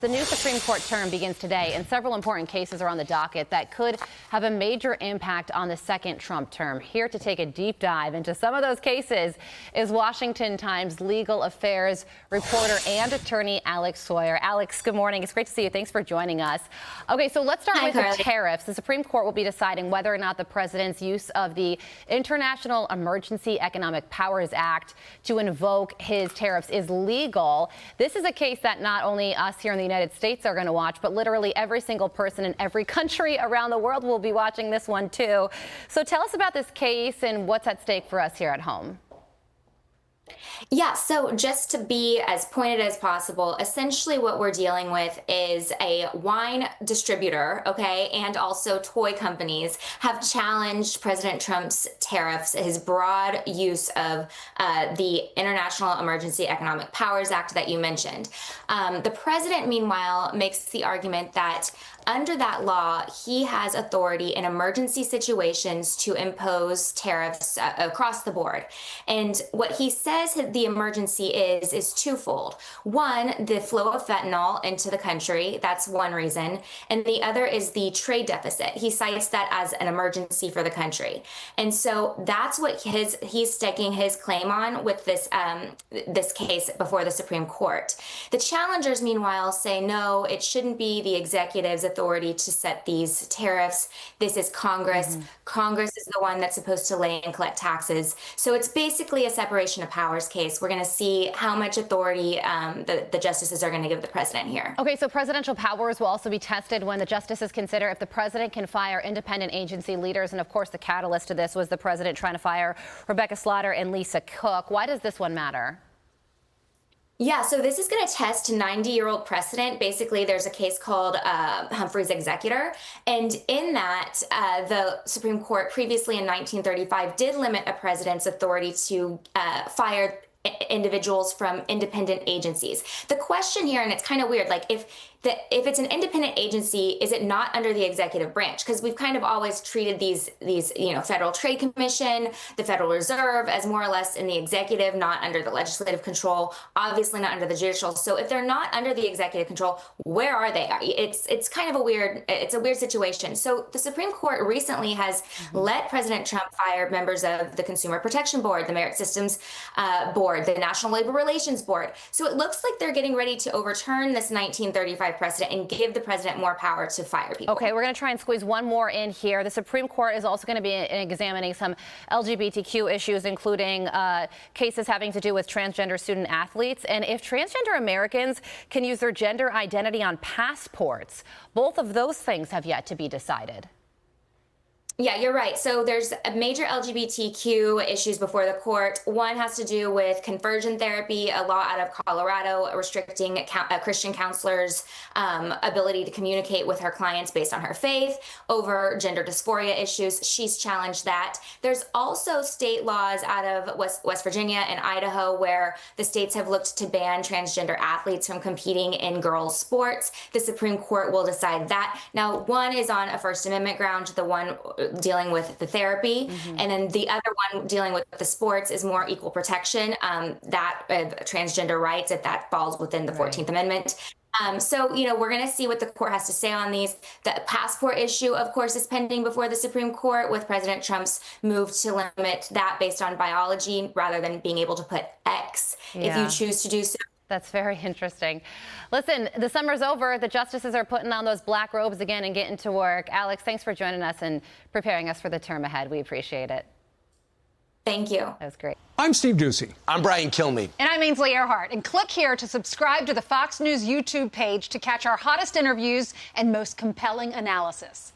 The new Supreme Court term begins today, and several important cases are on the docket that could have a major impact on the second Trump term. Here to take a deep dive into some of those cases is Washington Times legal affairs reporter and attorney Alex Sawyer. Alex, good morning. It's great to see you. Thanks for joining us. Okay, so let's start with the tariffs. The Supreme Court will be deciding whether or not the president's use of the International Emergency Economic Powers Act to invoke his tariffs is legal. This is a case that not only us here in the United States are going to watch, but literally every single person in every country around the world will be watching this one too. So tell us about this case and what's at stake for us here at home. Yeah, so just to be as pointed as possible, essentially what we're dealing with is a wine distributor, okay, and also toy companies have challenged President Trump's tariffs, his broad use of the International Emergency Economic Powers Act that you mentioned. The president, meanwhile, makes the argument that under that law, he has authority in emergency situations to impose tariffs across the board. And what he says the emergency is twofold. One, the flow of fentanyl into the country. That's one reason. And the other is the trade deficit. He cites that as an emergency for the country. And so that's what he's staking his claim on with this case before the Supreme Court. The challengers, meanwhile, say, no, it shouldn't be the executive's authority to set these tariffs. This is Congress. Congress is the one that's supposed to lay and collect taxes. So it's basically a separation of powers case. We're going to see how much authority the justices are going to give the president here. Okay, so presidential powers will also be tested when the justices consider if the president can fire independent agency leaders. And of course, the catalyst to this was the president trying to fire Rebecca Slaughter and Lisa Cook. Why does this one matter? Yeah, so this is going to test 90-year-old precedent. Basically, there's a case called Humphrey's Executor. And in that, the Supreme Court previously in 1935 did limit a president's authority to fire individuals from independent agencies. The question here, and it's kind of weird, like if it's an independent agency, is it not under the executive branch? Because we've kind of always treated these Federal Trade Commission, the Federal Reserve as more or less in the executive, not under the legislative control, obviously not under the judicial. So if they're not under the executive control, where are they? It's kind of a weird situation. So the Supreme Court recently has let President Trump fire members of the Consumer Protection Board, the Merit Systems Board, the National Labor Relations Board. So it looks like they're getting ready to overturn this 1935 precedent and give the president more power to fire people. Okay, we're going to try and squeeze one more in here. The Supreme Court is also going to be examining some LGBTQ issues, including cases having to do with transgender student athletes. And if transgender Americans can use their gender identity on passports, both of those things have yet to be decided. Yeah, you're right. So there's a major LGBTQ issues before the court. One has to do with conversion therapy, a law out of Colorado restricting Christian counselors' ability to communicate with her clients based on her faith over gender dysphoria issues. She's challenged that. There's also state laws out of West Virginia and Idaho where the states have looked to ban transgender athletes from competing in girls' sports. The Supreme Court will decide that. Now, one is on a First Amendment ground, the one dealing with the therapy, and then the other one dealing with the sports is more equal protection, transgender rights, if that falls within the 14th Amendment. So, we're going to see what the court has to say on these. The passport issue, of course, is pending before the Supreme Court with President Trump's move to limit that based on biology rather than being able to put X if you choose to do so. That's very interesting. Listen, the summer's over. The justices are putting on those black robes again and getting to work. Alex, thanks for joining us and preparing us for the term ahead. We appreciate it. Thank you. That was great. I'm Steve Doocy. I'm Brian Kilmeade. And I'm Ainsley Earhart. And click here to subscribe to the Fox News YouTube page to catch our hottest interviews and most compelling analysis.